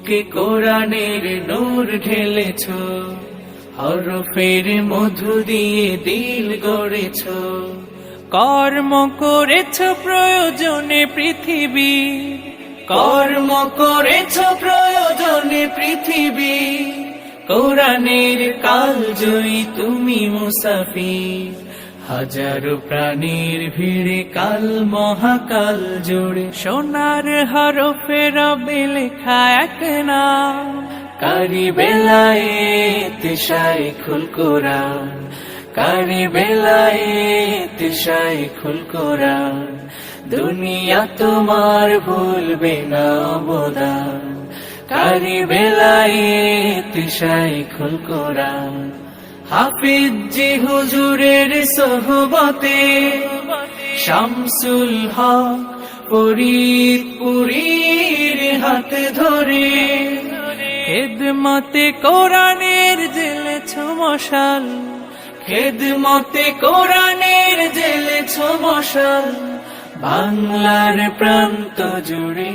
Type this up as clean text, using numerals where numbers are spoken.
বুকে কোরআনের নূর ঢেলেছ, হরফের মধু দিয়ে দিল গড়েছ। কর্ম করেছ প্রয়োজনে পৃথিবী, কর্ম করেছ প্রয়োজনে পৃথিবী। কোরআনের কালজয়ী তুমি মুসাফির, হাজারো প্রাণীর ভিড়ে কাল মহাকাল জুড়ে। সোনার হরফে রবে লেখা এক নাম, কারি বেলায়েত শাইখুল কোরআন, কারি বেলায়েত শাইখুল কোরআন। দুনিয়া তোমার ভুলবে না অবদান, কারি বেলায়েত শাইখুল কোরআন। হাফিজ জি হুজুরের সোহবতে শামসুল হক ফরিদপুরীর হাত ধরে, খেদমতে কোরআনের জ্বেলেছ মশাল, খেদমতে কোরআনের জ্বেলেছ মশাল বাংলার প্রান্ত জুড়ে।